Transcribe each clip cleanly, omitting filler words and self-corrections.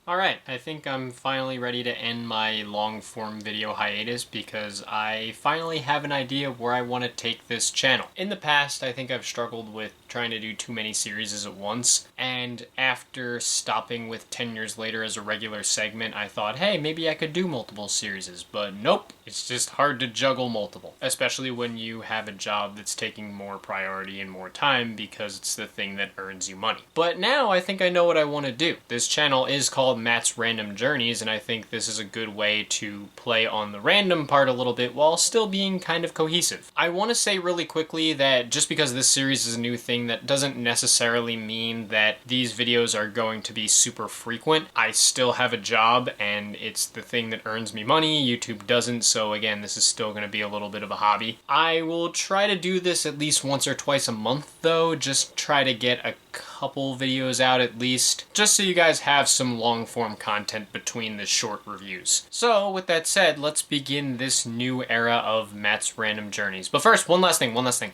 Alright, I think I'm finally ready to end my long-form video hiatus because I finally have an idea where I want to take this channel. In the past, I think I've struggled with trying to do too many series at once, and after stopping with 10 Years Later as a regular segment, I thought, hey, maybe I could do multiple series, but nope, it's just hard to juggle multiple, especially when you have a job that's taking more priority and more time because it's the thing that earns you money. But now I think I know what I want to do. This channel is called Matt's Random Journeys, and I think this is a good way to play on the random part a little bit while still being kind of cohesive. I want to say really quickly that just because this series is a new thing, that doesn't necessarily mean that these videos are going to be super frequent. I still have a job, and it's the thing that earns me money. YouTube doesn't, so again, this is still going to be a little bit of a hobby. I will try to do this at least once or twice a month, though, just try to get a couple videos out at least, just so you guys have some long-form content between the short reviews. So, with that said, let's begin this new era of Matt's Random Journeys. But first, one last thing.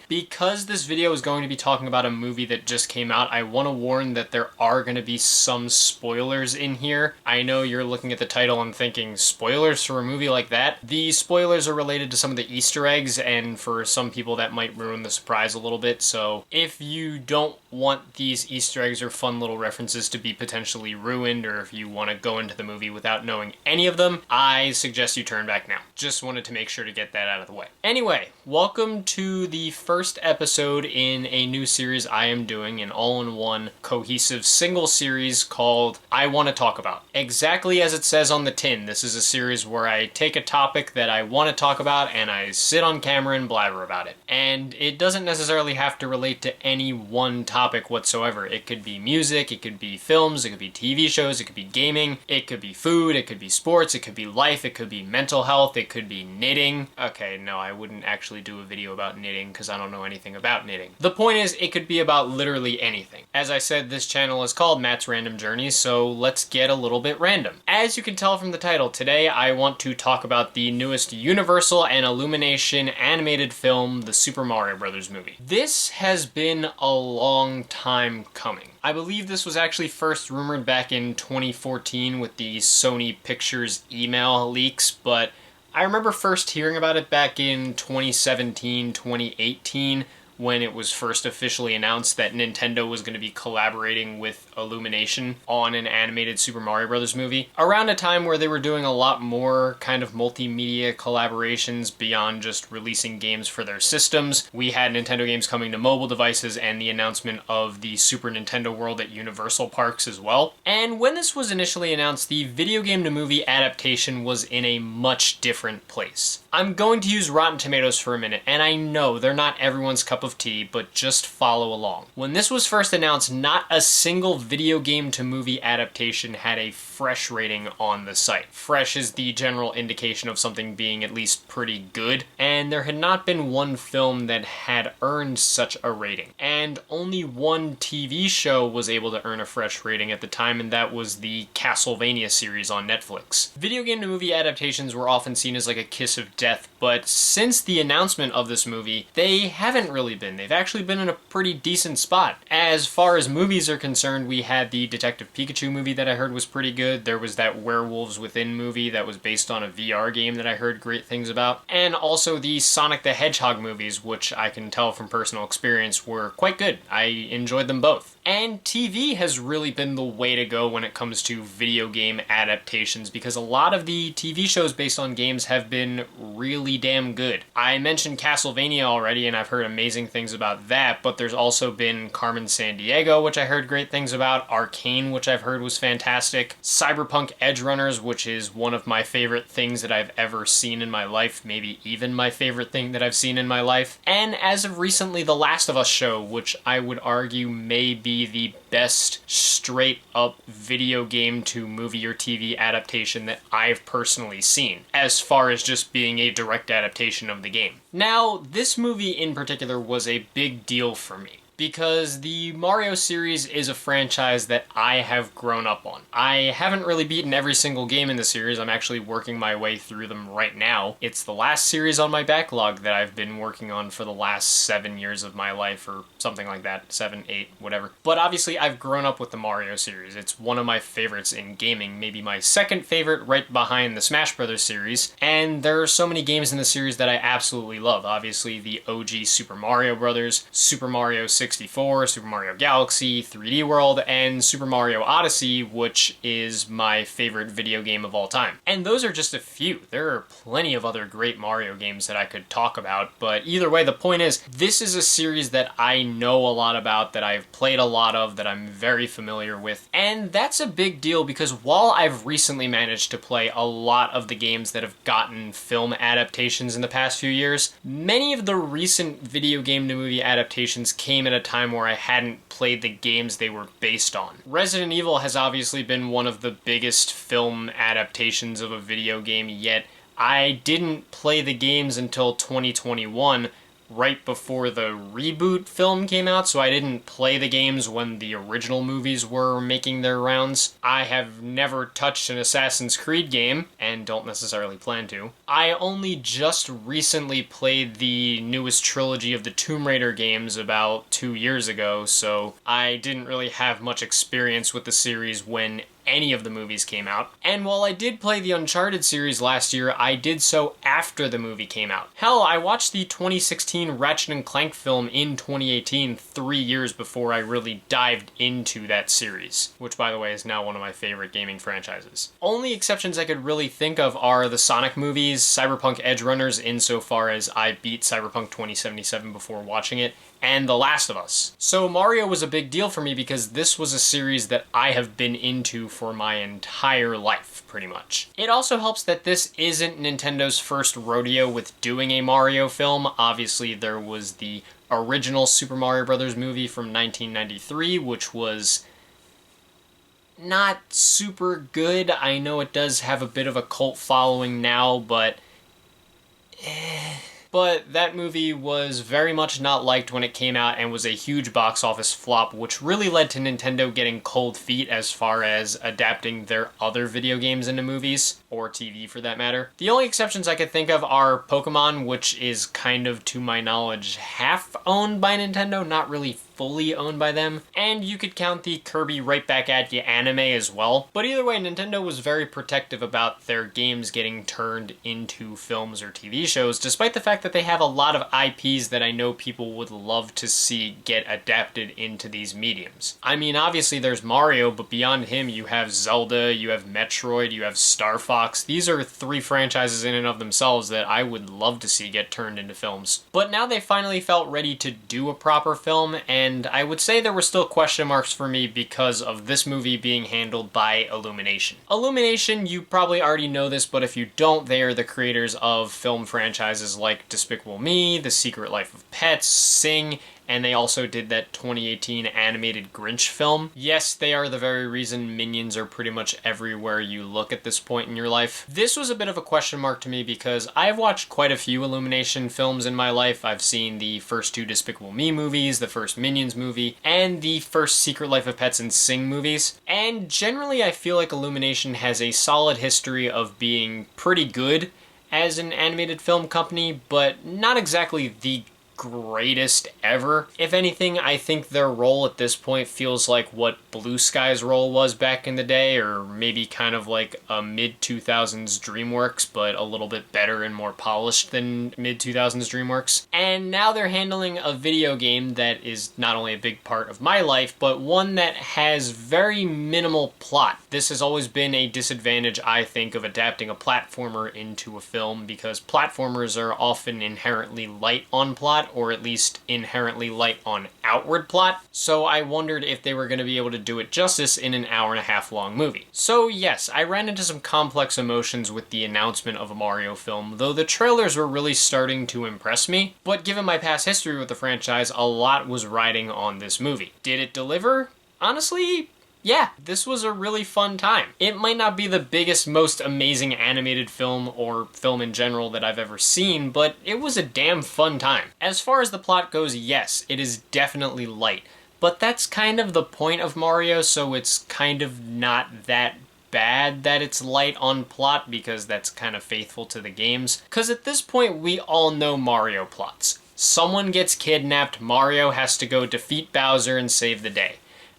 Because this video is going to be talking about a movie that just came out, I want to warn that there are going to be some spoilers in here. I know you're looking at the title and thinking, spoilers for a movie like that? The spoilers are related to some of the Easter eggs, and for some people that might ruin the surprise a little bit, so if you don't want these Easter eggs or fun little references to be potentially ruined, or if you want to go into the movie without knowing any of them, I suggest you turn back now. Just wanted to make sure to get that out of the way. Anyway, welcome to the first episode in a new series I am doing, an all-in-one cohesive single series called I Want to Talk About. Exactly as it says on the tin, this is a series where I take a topic that I want to talk about and I sit on camera and blabber about it. And it doesn't necessarily have to relate to any one topic whatsoever. It could be music, it could be films, it could be TV shows, it could be gaming, it could be food, it could be sports, it could be life, it could be mental health, it could be knitting. Okay, no, I wouldn't actually do a video about knitting because I don't know anything about knitting. The point is, it could be about literally anything. As I said, this channel is called Matt's Random Journeys, so let's get a little bit random. As you can tell from the title, today I want to talk about the newest Universal and Illumination animated film, the Super Mario Bros. Movie. This has been a long time coming. I believe this was actually first rumored back in 2014 with the Sony Pictures email leaks, but I remember first hearing about it back in 2017, 2018, when it was first officially announced that Nintendo was going to be collaborating with Illumination on an animated Super Mario Bros. Movie. Around a time where they were doing a lot more kind of multimedia collaborations beyond just releasing games for their systems. We had Nintendo games coming to mobile devices and the announcement of the Super Nintendo World at Universal Parks as well. And when this was initially announced, the video game to movie adaptation was in a much different place. I'm going to use Rotten Tomatoes for a minute, and I know they're not everyone's cup of tea, but just follow along. When this was first announced, not a single video game to movie adaptation had a fresh rating on the site. Fresh is the general indication of something being at least pretty good, and there had not been one film that had earned such a rating. And only one TV show was able to earn a fresh rating at the time, and that was the Castlevania series on Netflix. Video game to movie adaptations were often seen as like a kiss of death, but since the announcement of this movie, they haven't really been. They've actually been in a pretty decent spot. As far as movies are concerned, we had the Detective Pikachu movie that I heard was pretty good. There was that Werewolves Within movie that was based on a VR game that I heard great things about. And also the Sonic the Hedgehog movies, which I can tell from personal experience were quite good. I enjoyed them both. And TV has really been the way to go when it comes to video game adaptations, because a lot of the TV shows based on games have been really damn good. I mentioned Castlevania already, and I've heard amazing things about that, but there's also been Carmen Sandiego, which I heard great things about, Arcane, which I've heard was fantastic, Cyberpunk Edgerunners, which is one of my favorite things that I've ever seen in my life, maybe even my favorite thing that I've seen in my life, and as of recently, The Last of Us show, which I would argue may be the best straight-up video game to movie or TV adaptation that I've personally seen, as far as just being a direct adaptation of the game. Now, this movie in particular was a big deal for me. because the Mario series is a franchise that I have grown up on. I haven't really beaten every single game in the series. I'm actually working my way through them right now. It's the last series on my backlog that I've been working on for the last 7 years of my life, or something like that. 7, 8, whatever. But obviously I've grown up with the Mario series. It's one of my favorites in gaming, maybe my second favorite right behind the Smash Brothers series. And there are so many games in the series that I absolutely love. Obviously the OG Super Mario Brothers, Super Mario 64, Super Mario Galaxy, 3D World, and Super Mario Odyssey, which is my favorite video game of all time. And those are just a few. There are plenty of other great Mario games that I could talk about, but either way, the point is, this is a series that I know a lot about, that I've played a lot of, that I'm very familiar with, and that's a big deal because while I've recently managed to play a lot of the games that have gotten film adaptations in the past few years, many of the recent video game to movie adaptations came at a time where I hadn't played the games they were based on. Resident Evil has obviously been one of the biggest film adaptations of a video game yet. I didn't play the games until 2021, right before the reboot film came out, so I didn't play the games when the original movies were making their rounds. I have never touched an Assassin's Creed game, and don't necessarily plan to. I only just recently played the newest trilogy of the Tomb Raider games about 2 years ago, so I didn't really have much experience with the series when any of the movies came out. And while I did play the Uncharted series last year, I did so after the movie came out. Hell, I watched the 2016 Ratchet & Clank film in 2018, 3 years before I really dived into that series, which by the way is now one of my favorite gaming franchises. Only exceptions I could really think of are the Sonic movies, Cyberpunk Edge Runners insofar as I beat Cyberpunk 2077 before watching it, and The Last of Us. So Mario was a big deal for me because this was a series that I have been into for my entire life, pretty much. It also helps that this isn't Nintendo's first rodeo with doing a Mario film. Obviously, there was the original Super Mario Bros. Movie from 1993, which was not super good. I know it does have a bit of a cult following now, but that movie was very much not liked when it came out and was a huge box office flop, which really led to Nintendo getting cold feet as far as adapting their other video games into movies, or TV for that matter. The only exceptions I could think of are Pokemon, which is kind of, to my knowledge, half owned by Nintendo, not really fully owned by them, and you could count the Kirby Right Back At Ya anime as well. But either way, Nintendo was very protective about their games getting turned into films or TV shows, despite the fact that they have a lot of IPs that I know people would love to see get adapted into these mediums. I mean, obviously there's Mario, but beyond him you have Zelda, you have Metroid, you have Star Fox. These are 3 franchises in and of themselves that I would love to see get turned into films. But now they finally felt ready to do a proper film, and I would say there were still question marks for me because of this movie being handled by Illumination. Illumination, you probably already know this, but if you don't, they are the creators of film franchises like Despicable Me, The Secret Life of Pets, Sing, and they also did that 2018 animated Grinch film. Yes, they are the very reason Minions are pretty much everywhere you look at this point in your life. This was a bit of a question mark to me because I've watched quite a few Illumination films in my life. I've seen the first 2 Despicable Me movies, the first Minions movie, and the first Secret Life of Pets and Sing movies. And generally I feel like Illumination has a solid history of being pretty good as an animated film company, but not exactly the greatest ever. If anything, I think their role at this point feels like what Blue Sky's role was back in the day, or maybe kind of like a mid-2000s DreamWorks, but a little bit better and more polished than mid-2000s DreamWorks. And now they're handling a video game that is not only a big part of my life, but one that has very minimal plot. This has always been a disadvantage, I think, of adapting a platformer into a film, because platformers are often inherently light on plot, or at least inherently light on outward plot, so I wondered if they were going to be able to do it justice in an hour-and-a-half long movie. So yes, I ran into some complex emotions with the announcement of a Mario film, though the trailers were really starting to impress me, but given my past history with the franchise, a lot was riding on this movie. Did it deliver? Honestly, yeah, this was a really fun time. It might not be the biggest, most amazing animated film or film in general that I've ever seen, but it was a damn fun time. As far as the plot goes, yes, it is definitely light. But that's kind of the point of Mario, so it's kind of not that bad that it's light on plot because that's kind of faithful to the games. Because at this point, we all know Mario plots. Someone gets kidnapped, Mario has to go defeat Bowser and save the day.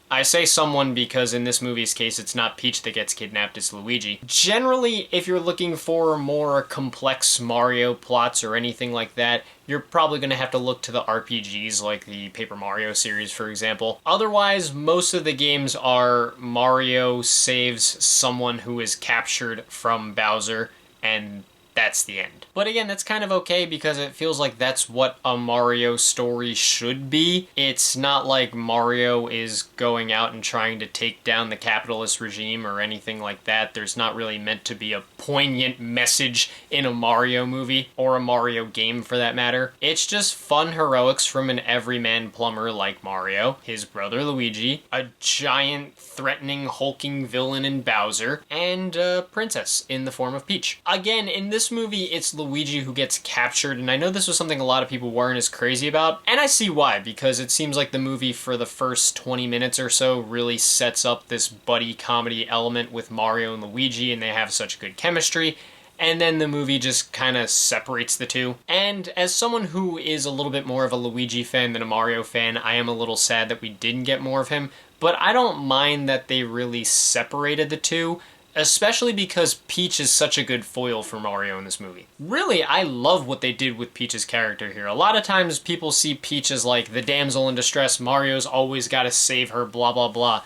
I say someone because in this movie's case, it's not Peach that gets kidnapped, it's Luigi. Generally, if you're looking for more complex Mario plots or anything like that, you're probably going to have to look to the RPGs like the Paper Mario series, for example. Otherwise, most of the games are Mario saves someone who is captured from Bowser, and that's the end. But again, that's kind of okay because it feels like that's what a Mario story should be. It's not like Mario is going out and trying to take down the capitalist regime or anything like that. There's not really meant to be a poignant message in a Mario movie, or a Mario game for that matter. It's just fun heroics from an everyman plumber like Mario, his brother Luigi, a giant threatening hulking villain in Bowser, and a princess in the form of Peach. Again, in this movie, it's Luigi who gets captured, and I know this was something a lot of people weren't as crazy about, and I see why, because it seems like the movie for the first 20 minutes or so really sets up this buddy comedy element with Mario and Luigi, and they have such good chemistry, and then the movie just kind of separates the two. And as someone who is a little bit more of a Luigi fan than a Mario fan, I am a little sad that we didn't get more of him, but I don't mind that they really separated the two, especially because Peach is such a good foil for Mario in this movie. Really, I love what they did with Peach's character here. A lot of times people see Peach as like the damsel in distress, Mario's always gotta save her, blah blah blah.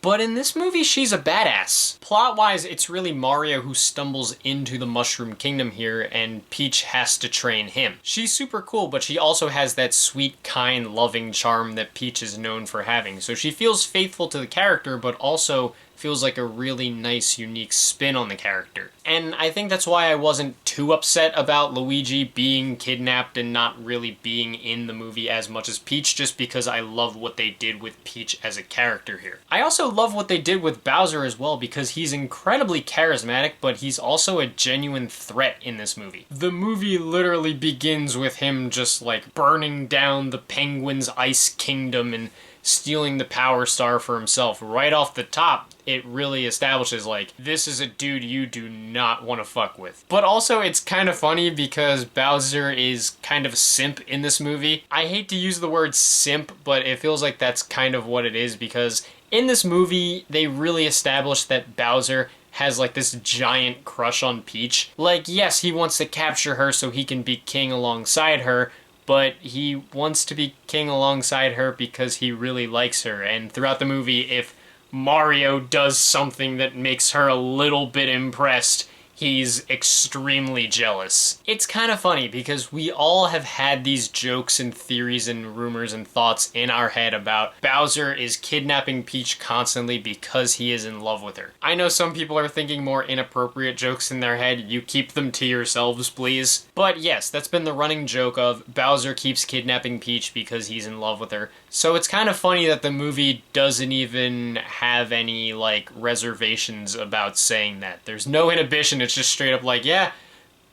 But in this movie, she's a badass. Plot-wise, it's really Mario who stumbles into the Mushroom Kingdom here, and Peach has to train him. She's super cool, but she also has that sweet, kind, loving charm that Peach is known for having. So she feels faithful to the character, but also feels like a really nice, unique spin on the character. And I think that's why I wasn't too upset about Luigi being kidnapped and not really being in the movie as much as Peach, just because I love what they did with Peach as a character here. I also love what they did with Bowser as well, because he's incredibly charismatic, but he's also a genuine threat in this movie. The movie literally begins with him just like burning down the Penguin's ice kingdom and stealing the Power Star for himself. Right off the top, it really establishes, like, this is a dude you do not want to fuck with. But also, it's kind of funny because Bowser is kind of a simp in this movie. I hate to use the word simp, but it feels like that's kind of what it is, because in this movie, they really established that Bowser has like this giant crush on Peach. Like, yes, he wants to capture her so he can be king alongside her, but he wants to be king alongside her because he really likes her. And throughout the movie, if Mario does something that makes her a little bit impressed, he's extremely jealous. It's kind of funny because we all have had these jokes and theories and rumors and thoughts in our head about Bowser is kidnapping Peach constantly because he is in love with her. I know some people are thinking more inappropriate jokes in their head. You keep them to yourselves, please. But yes, that's been the running joke of Bowser keeps kidnapping Peach because he's in love with her. So it's kind of funny that the movie doesn't even have any, like, reservations about saying that. There's no inhibition, it's just straight up like, yeah,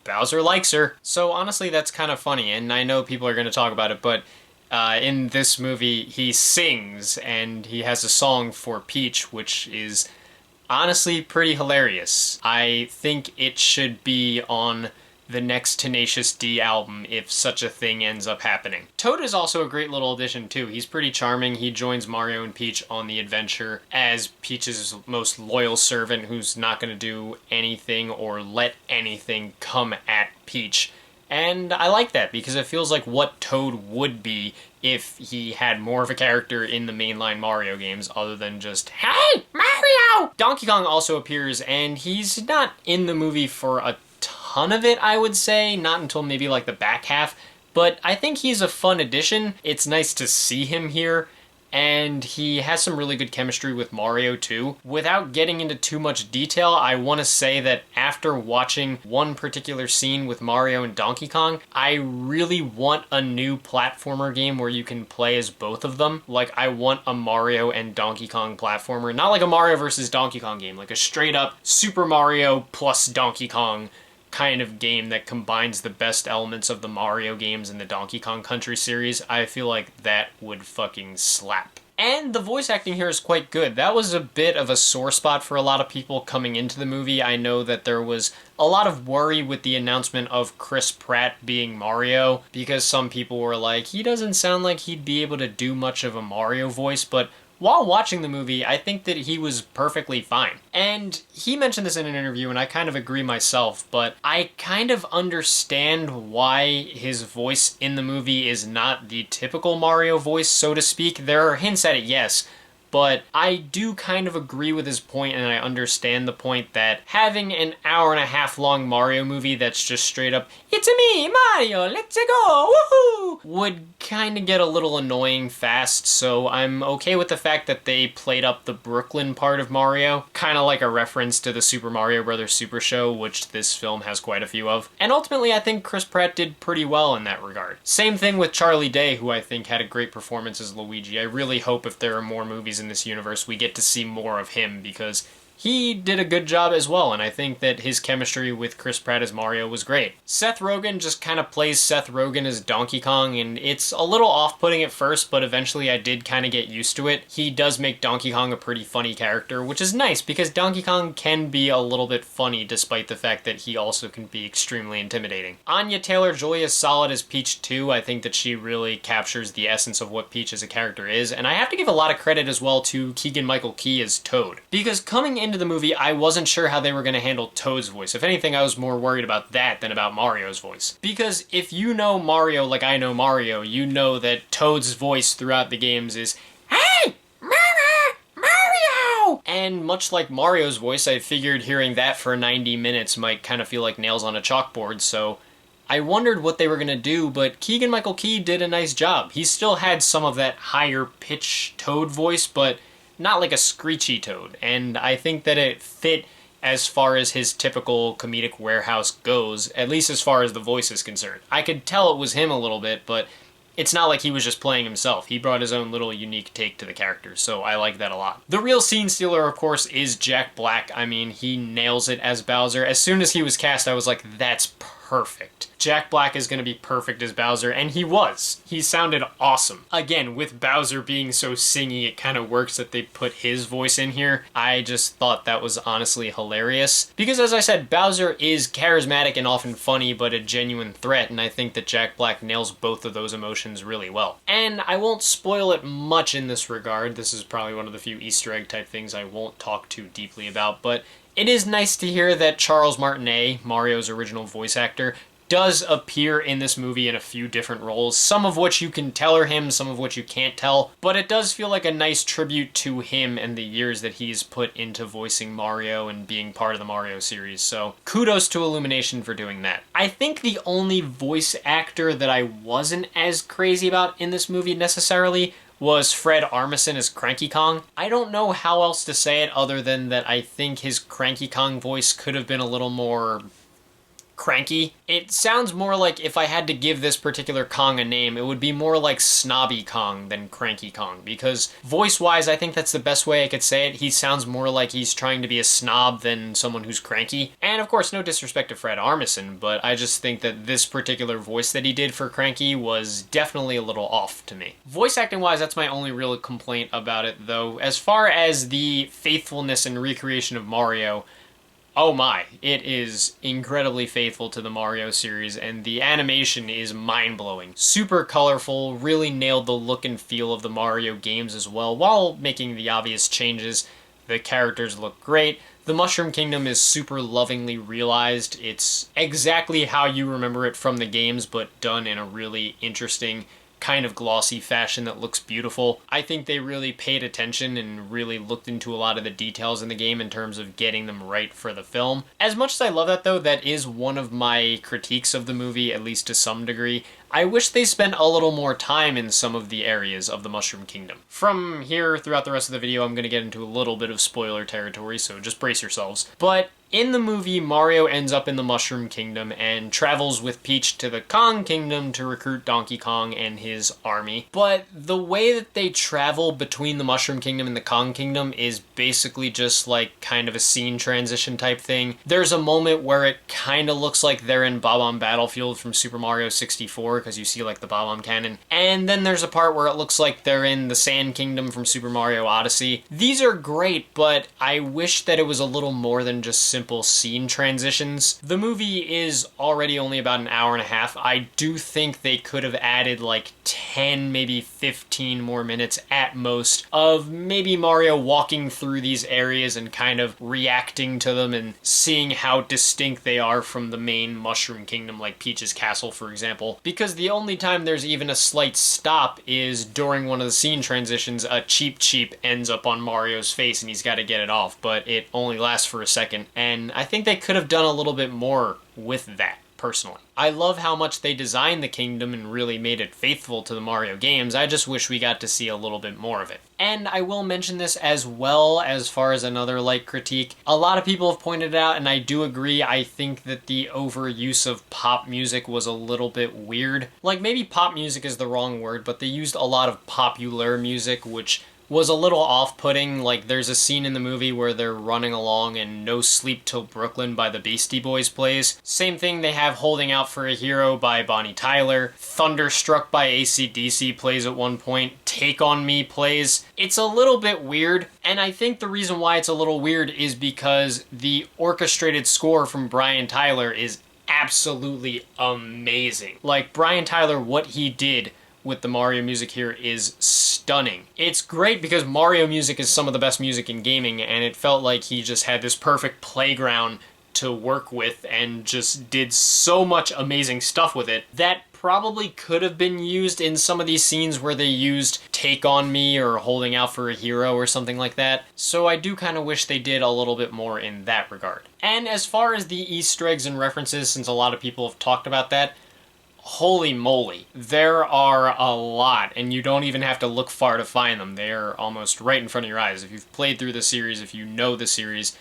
Bowser likes her. So honestly, that's kind of funny, and I know people are going to talk about it, but in this movie, he sings, and he has a song for Peach, which is honestly pretty hilarious. I think it should be on the next Tenacious D album if such a thing ends up happening. Toad is also a great little addition too. He's pretty charming. He joins Mario and Peach on the adventure as Peach's most loyal servant who's not going to do anything or let anything come at Peach. And I like that because it feels like what Toad would be if he had more of a character in the mainline Mario games other than just, hey, Mario! Donkey Kong also appears, and he's not in the movie for a ton of it, I would say, not until maybe like the back half, but I think he's a fun addition. It's nice to see him here, and he has some really good chemistry with Mario too. Without getting into too much detail, I want to say that after watching one particular scene with Mario and Donkey Kong, I really want a new platformer game where you can play as both of them. Like, I want a Mario and Donkey Kong platformer, not like a Mario versus Donkey Kong game, like a straight up Super Mario plus Donkey Kong kind of game that combines the best elements of the Mario games and the Donkey Kong Country series. I feel like that would fucking slap. And the voice acting here is quite good. That was a bit of a sore spot for a lot of people coming into the movie. I know that there was a lot of worry with the announcement of Chris Pratt being Mario, because some people were like, he doesn't sound like he'd be able to do much of a Mario voice, but while watching the movie, I think that he was perfectly fine. And he mentioned this in an interview, and I kind of agree myself, but I kind of understand why his voice in the movie is not the typical Mario voice, so to speak. There are hints at it, yes, but I do kind of agree with his point, and I understand the point that having an hour-and-a-half long Mario movie that's just straight up, "It's me, Mario, let's go, woohoo!" would kind of get a little annoying fast, so I'm okay with the fact that they played up the Brooklyn part of Mario, kind of like a reference to the Super Mario Bros. Super Show, which this film has quite a few of. And ultimately, I think Chris Pratt did pretty well in that regard. Same thing with Charlie Day, who I think had a great performance as Luigi. I really hope if there are more movies in this universe, we get to see more of him, because he did a good job as well, and I think that his chemistry with Chris Pratt as Mario was great. Seth Rogen just kind of plays Seth Rogen as Donkey Kong, and it's a little off-putting at first, but eventually I did kind of get used to it. He does make Donkey Kong a pretty funny character, which is nice, because Donkey Kong can be a little bit funny, despite the fact that he also can be extremely intimidating. Anya Taylor-Joy is solid as Peach too. I think that she really captures the essence of what Peach as a character is, and I have to give a lot of credit as well to Keegan-Michael Key as Toad, because coming into the movie, I wasn't sure how they were going to handle Toad's voice. If anything, I was more worried about that than about Mario's voice. Because if you know Mario like I know Mario, you know that Toad's voice throughout the games is, "Hey! Mario!" And much like Mario's voice, I figured hearing that for 90 minutes might kind of feel like nails on a chalkboard, so I wondered what they were going to do, but Keegan-Michael Key did a nice job. He still had some of that higher pitch Toad voice, but not like a screechy Toad, and I think that it fit as far as his typical comedic warehouse goes, at least as far as the voice is concerned. I could tell it was him a little bit, but it's not like he was just playing himself. He brought his own little unique take to the character, so I like that a lot. The real scene stealer, of course, is Jack Black. I mean, he nails it as Bowser. As soon as he was cast, I was like, that's perfect. Jack Black is going to be perfect as Bowser, and he was. He sounded awesome. Again, with Bowser being so singy, it kind of works that they put his voice in here. I just thought that was honestly hilarious. Because as I said, Bowser is charismatic and often funny, but a genuine threat, and I think that Jack Black nails both of those emotions really well. And I won't spoil it much in this regard. This is probably one of the few Easter egg type things I won't talk too deeply about, but it is nice to hear that Charles Martinet, Mario's original voice actor, does appear in this movie in a few different roles, some of which you can tell are him, some of which you can't tell, but it does feel like a nice tribute to him and the years that he's put into voicing Mario and being part of the Mario series, so kudos to Illumination for doing that. I think the only voice actor that I wasn't as crazy about in this movie necessarily was Fred Armisen as Cranky Kong. I don't know how else to say it other than that I think his Cranky Kong voice could have been a little more cranky. It sounds more like if I had to give this particular Kong a name, it would be more like Snobby Kong than Cranky Kong, because voice-wise, I think that's the best way I could say it. He sounds more like he's trying to be a snob than someone who's cranky. And of course, no disrespect to Fred Armisen, but I just think that this particular voice that he did for Cranky was definitely a little off to me. Voice acting-wise, that's my only real complaint about it, though. As far as the faithfulness and recreation of Mario, oh my, it is incredibly faithful to the Mario series, and the animation is mind-blowing. Super colorful, really nailed the look and feel of the Mario games as well, while making the obvious changes. The characters look great. The Mushroom Kingdom is super lovingly realized. It's exactly how you remember it from the games, but done in a really interesting, kind of glossy fashion that looks beautiful. I think they really paid attention and really looked into a lot of the details in the game in terms of getting them right for the film. As much as I love that though, that is one of my critiques of the movie, at least to some degree. I wish they spent a little more time in some of the areas of the Mushroom Kingdom. From here, throughout the rest of the video, I'm going to get into a little bit of spoiler territory, so just brace yourselves. But in the movie, Mario ends up in the Mushroom Kingdom and travels with Peach to the Kong Kingdom to recruit Donkey Kong and his army. But the way that they travel between the Mushroom Kingdom and the Kong Kingdom is basically just like kind of a scene transition type thing. There's a moment where it kind of looks like they're in Bob-omb Battlefield from Super Mario 64 because you see like the Bob-omb cannon. And then there's a part where it looks like they're in the Sand Kingdom from Super Mario Odyssey. These are great, but I wish that it was a little more than just simple scene transitions. The movie is already only about an hour and a half. I do think they could have added like 10, maybe 15 more minutes at most of maybe Mario walking through these areas and kind of reacting to them and seeing how distinct they are from the main Mushroom Kingdom, like Peach's Castle, for example. Because the only time there's even a slight stop is during one of the scene transitions, a Cheep Cheep ends up on Mario's face and he's got to get it off, but it only lasts for a second. And I think they could have done a little bit more with that, personally. I love how much they designed the kingdom and really made it faithful to the Mario games. I just wish we got to see a little bit more of it. And I will mention this as well as far as another light critique. A lot of people have pointed out, and I do agree, I think that the overuse of pop music was a little bit weird. Like, maybe pop music is the wrong word, but they used a lot of popular music, which was a little off-putting. Like, there's a scene in the movie where they're running along and No Sleep Till Brooklyn by the Beastie Boys plays. Same thing they have Holding Out for a Hero by Bonnie Tyler. Thunderstruck by AC/DC plays at one point. Take on Me plays. It's a little bit weird, and I think the reason why it's a little weird is because the orchestrated score from Brian Tyler is absolutely amazing. Like, Brian Tyler, what he did with the Mario music here is stunning. It's great because Mario music is some of the best music in gaming, and it felt like he just had this perfect playground to work with and just did so much amazing stuff with it that probably could have been used in some of these scenes where they used Take on Me or Holding Out for a Hero or something like that. So I do kind of wish they did a little bit more in that regard. And as far as the Easter eggs and references, since a lot of people have talked about that, holy moly, there are a lot, and you don't even have to look far to find them. They are almost right in front of your eyes. If you've played through the series, if you know the series,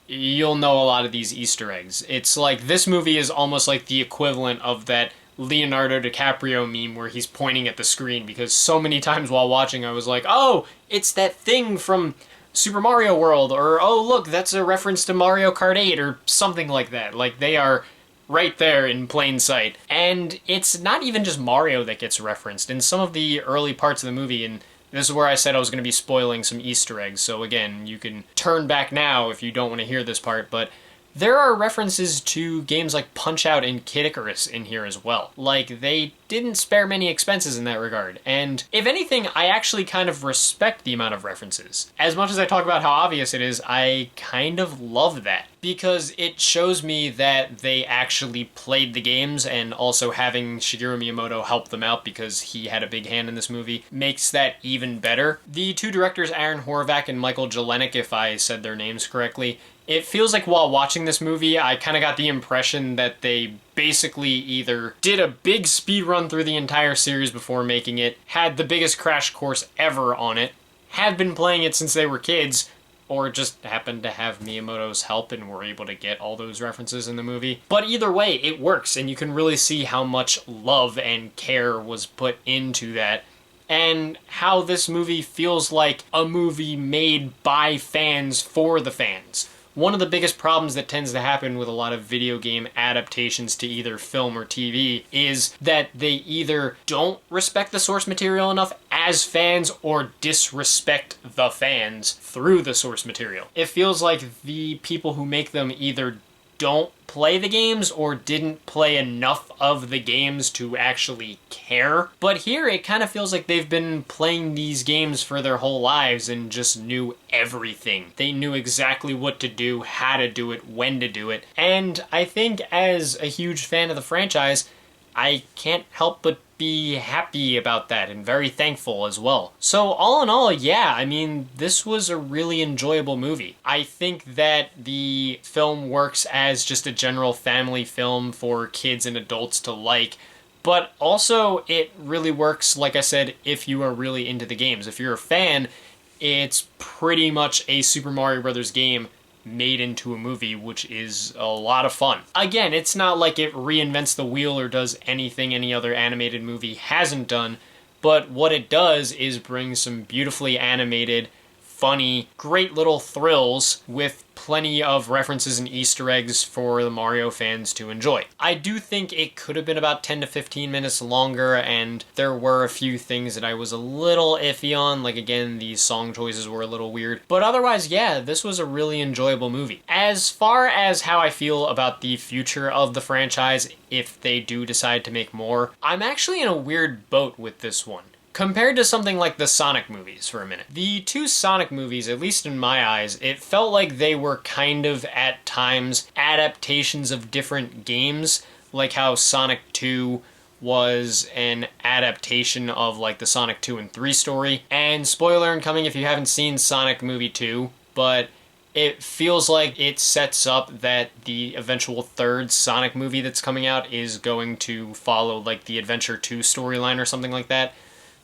you'll know a lot of these Easter eggs. It's like this movie is almost like the equivalent of that Leonardo DiCaprio meme where he's pointing at the screen, because so many times while watching I was like, oh, it's that thing from Super Mario World, or oh look, that's a reference to Mario Kart 8, or something like that. Like, they are right there in plain sight. And it's not even just Mario that gets referenced. In some of the early parts of the movie, and this is where I said I was going to be spoiling some Easter eggs, so again, you can turn back now if you don't want to hear this part, but there are references to games like Punch-Out and Kid Icarus in here as well. Like, they didn't spare many expenses in that regard. And if anything, I actually kind of respect the amount of references. As much as I talk about how obvious it is, I kind of love that, because it shows me that they actually played the games, and also having Shigeru Miyamoto help them out because he had a big hand in this movie makes that even better. The two directors, Aaron Horvath and Michael Jelenic, if I said their names correctly, it feels like while watching this movie, I kind of got the impression that they basically either did a big speed run through the entire series before making it, had the biggest crash course ever on it, had been playing it since they were kids, or just happened to have Miyamoto's help and were able to get all those references in the movie. But either way, it works, and you can really see how much love and care was put into that, and how this movie feels like a movie made by fans for the fans. One of the biggest problems that tends to happen with a lot of video game adaptations to either film or TV is that they either don't respect the source material enough as fans or disrespect the fans through the source material. It feels like the people who make them either don't play the games or didn't play enough of the games to actually care. But here it kind of feels like they've been playing these games for their whole lives and just knew everything. They knew exactly what to do, how to do it, when to do it. And I think as a huge fan of the franchise, I can't help but be happy about that and very thankful as well. So all in all, yeah, I mean, this was a really enjoyable movie. I think that the film works as just a general family film for kids and adults to like, but also it really works, like I said, if you are really into the games. If you're a fan, it's pretty much a Super Mario Brothers game made into a movie, which is a lot of fun. Again, it's not like it reinvents the wheel or does anything any other animated movie hasn't done, but what it does is bring some beautifully animated, funny, great little thrills with plenty of references and Easter eggs for the Mario fans to enjoy. I do think it could have been about 10 to 15 minutes longer, and there were a few things that I was a little iffy on, like again, these song choices were a little weird. But otherwise, yeah, this was a really enjoyable movie. As far as how I feel about the future of the franchise, if they do decide to make more, I'm actually in a weird boat with this one. Compared to something like the Sonic movies for a minute. The two Sonic movies, at least in my eyes, it felt like they were kind of, at times, adaptations of different games, like how Sonic 2 was an adaptation of like the Sonic 2 and 3 story. And spoiler incoming if you haven't seen Sonic movie 2, but it feels like it sets up that the eventual third Sonic movie that's coming out is going to follow like the Adventure 2 storyline or something like that.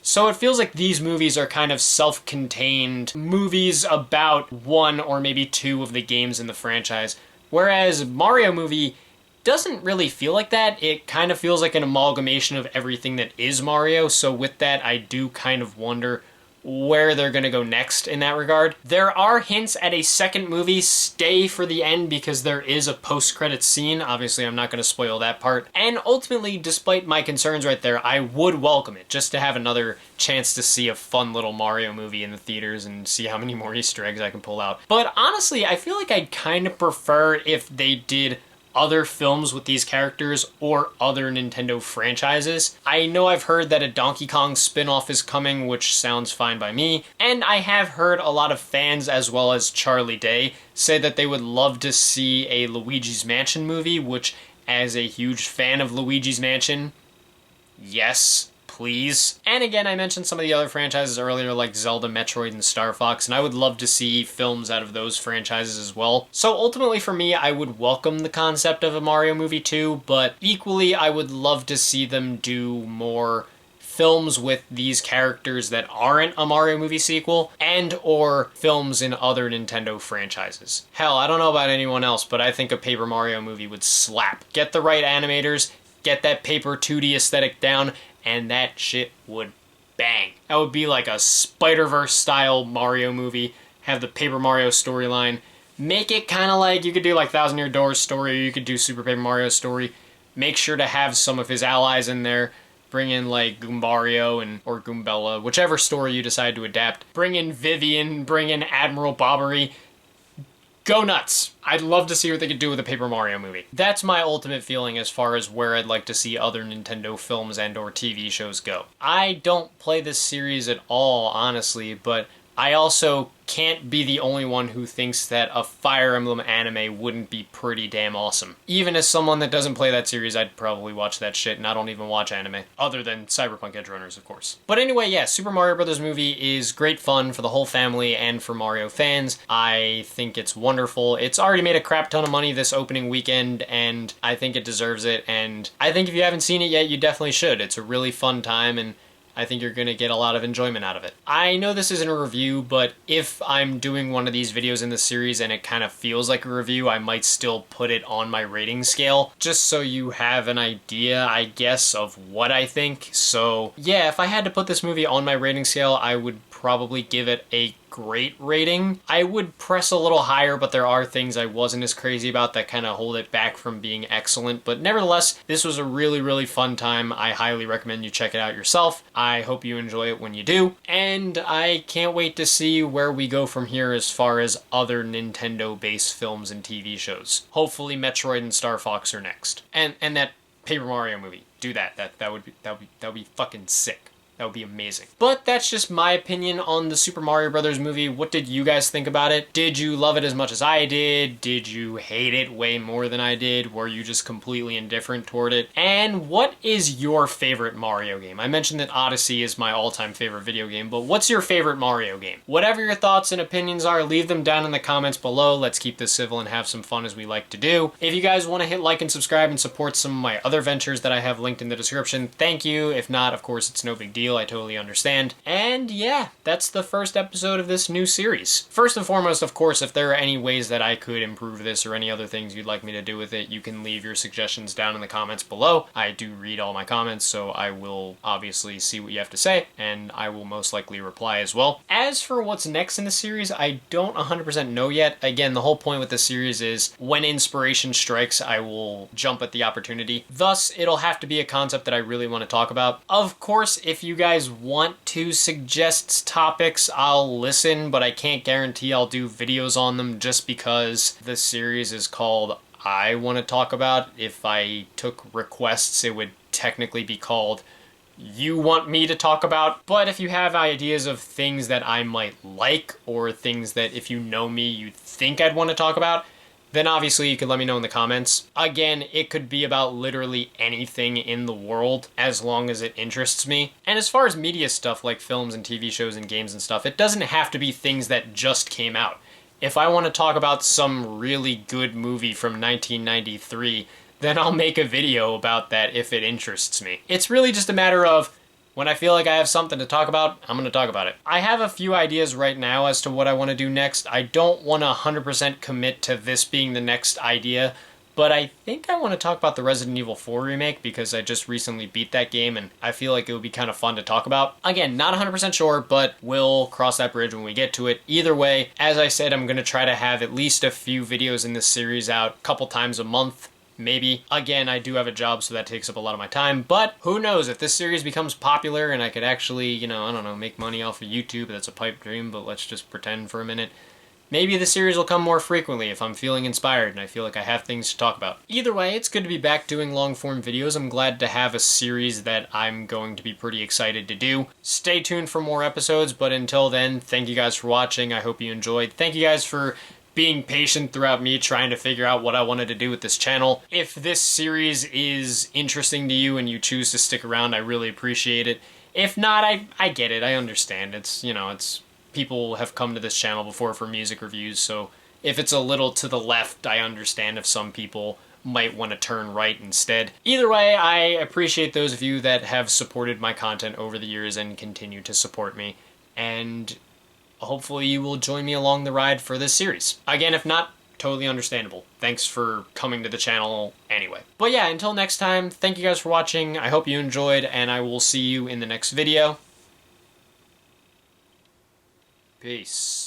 So it feels like these movies are kind of self-contained movies about one or maybe two of the games in the franchise, whereas Mario movie doesn't really feel like that. It kind of feels like an amalgamation of everything that is Mario, so with that I do kind of wonder where they're going to go next in that regard. There are hints at a second movie. Stay for the end because there is a post-credits scene. Obviously, I'm not going to spoil that part. And ultimately, despite my concerns right there, I would welcome it just to have another chance to see a fun little Mario movie in the theaters and see how many more Easter eggs I can pull out. But honestly, I feel like I'd kind of prefer if they did other films with these characters or other Nintendo franchises. I know I've heard that a Donkey Kong spin-off is coming, which sounds fine by me, and I have heard a lot of fans as well as Charlie Day say that they would love to see a Luigi's Mansion movie, which, as a huge fan of Luigi's Mansion, yes, please. And again, I mentioned some of the other franchises earlier, like Zelda, Metroid, and Star Fox, and I would love to see films out of those franchises as well. So ultimately for me, I would welcome the concept of a Mario movie too, but equally I would love to see them do more films with these characters that aren't a Mario movie sequel, and or films in other Nintendo franchises. Hell, I don't know about anyone else, but I think a Paper Mario movie would slap. Get the right animators, get that paper 2D aesthetic down, and that shit would bang. That would be like a Spider-Verse style Mario movie, have the Paper Mario storyline, make it kind of like, you could do like Thousand Year Door story, or you could do Super Paper Mario story, make sure to have some of his allies in there, bring in like Goombario or Goombella, whichever story you decide to adapt, bring in Vivian, bring in Admiral Bobbery, go nuts. I'd love to see what they could do with a Paper Mario movie. That's my ultimate feeling as far as where I'd like to see other Nintendo films and or TV shows go. I don't play this series at all, honestly, but I also can't be the only one who thinks that a Fire Emblem anime wouldn't be pretty damn awesome. Even as someone that doesn't play that series, I'd probably watch that shit, and I don't even watch anime. Other than Cyberpunk Edgerunners, of course. But anyway, yeah, Super Mario Bros. Movie is great fun for the whole family and for Mario fans. I think it's wonderful. It's already made a crap ton of money this opening weekend, and I think it deserves it, and I think if you haven't seen it yet, you definitely should. It's a really fun time, and I think you're going to get a lot of enjoyment out of it. I know this isn't a review, but if I'm doing one of these videos in the series and it kind of feels like a review, I might still put it on my rating scale, just so you have an idea, I guess, of what I think. So yeah, if I had to put this movie on my rating scale, I would probably give it a great rating. I would press a little higher, but there are things I wasn't as crazy about that kind of hold it back from being excellent. But nevertheless, this was a really, really fun time. I highly recommend you check it out yourself. I hope you enjoy it when you do. And I can't wait to see where we go from here as far as other Nintendo-based films and TV shows. Hopefully Metroid and Star Fox are next. And that Paper Mario movie. Do that. That would be fucking sick. That would be amazing. But that's just my opinion on the Super Mario Brothers movie. What did you guys think about it? Did you love it as much as I did? Did you hate it way more than I did? Were you just completely indifferent toward it? And what is your favorite Mario game? I mentioned that Odyssey is my all-time favorite video game, but what's your favorite Mario game? Whatever your thoughts and opinions are, leave them down in the comments below. Let's keep this civil and have some fun as we like to do. If you guys want to hit like and subscribe and support some of my other ventures that I have linked in the description, thank you. If not, of course, it's no big deal. I totally understand. And yeah, that's the first episode of this new series. First and foremost, of course, if there are any ways that I could improve this or any other things you'd like me to do with it, you can leave your suggestions down in the comments below. I do read all my comments, so I will obviously see what you have to say, and I will most likely reply as well. As for what's next in the series, I don't 100% know yet. Again, the whole point with this series is when inspiration strikes, I will jump at the opportunity. Thus, it'll have to be a concept that I really want to talk about. Of course, if you guys want to suggest topics, I'll listen, but I can't guarantee I'll do videos on them just because this series is called I Want to Talk About. If I took requests, it would technically be called You Want Me to Talk About. But if you have ideas of things that I might like, or things that if you know me, you think I'd want to talk about, then obviously you could let me know in the comments. Again, it could be about literally anything in the world as long as it interests me. And as far as media stuff like films and TV shows and games and stuff, it doesn't have to be things that just came out. If I want to talk about some really good movie from 1993, then I'll make a video about that if it interests me. It's really just a matter of when I feel like I have something to talk about, I'm going to talk about it. I have a few ideas right now as to what I want to do next. I don't want to 100% commit to this being the next idea, but I think I want to talk about the Resident Evil 4 remake because I just recently beat that game and I feel like it would be kind of fun to talk about. Again, not 100% sure, but we'll cross that bridge when we get to it. Either way, as I said, I'm going to try to have at least a few videos in this series out a couple times a month. Maybe. Again, I do have a job, so that takes up a lot of my time, but who knows, if this series becomes popular and I could actually, you know, I don't know, make money off of YouTube, that's a pipe dream, but let's just pretend for a minute. Maybe the series will come more frequently if I'm feeling inspired and I feel like I have things to talk about. Either way, it's good to be back doing long-form videos. I'm glad to have a series that I'm going to be pretty excited to do. Stay tuned for more episodes, but until then, thank you guys for watching. I hope you enjoyed. Thank you guys for being patient throughout me trying to figure out what I wanted to do with this channel. If this series is interesting to you and you choose to stick around, I really appreciate it. If not, I get it. I understand. It's, you know, it's people have come to this channel before for music reviews, so if it's a little to the left, I understand if some people might want to turn right instead. Either way, I appreciate those of you that have supported my content over the years and continue to support me, and hopefully you will join me along the ride for this series. Again, if not, totally understandable. Thanks for coming to the channel anyway. But yeah, until next time, thank you guys for watching. I hope you enjoyed, and I will see you in the next video. Peace.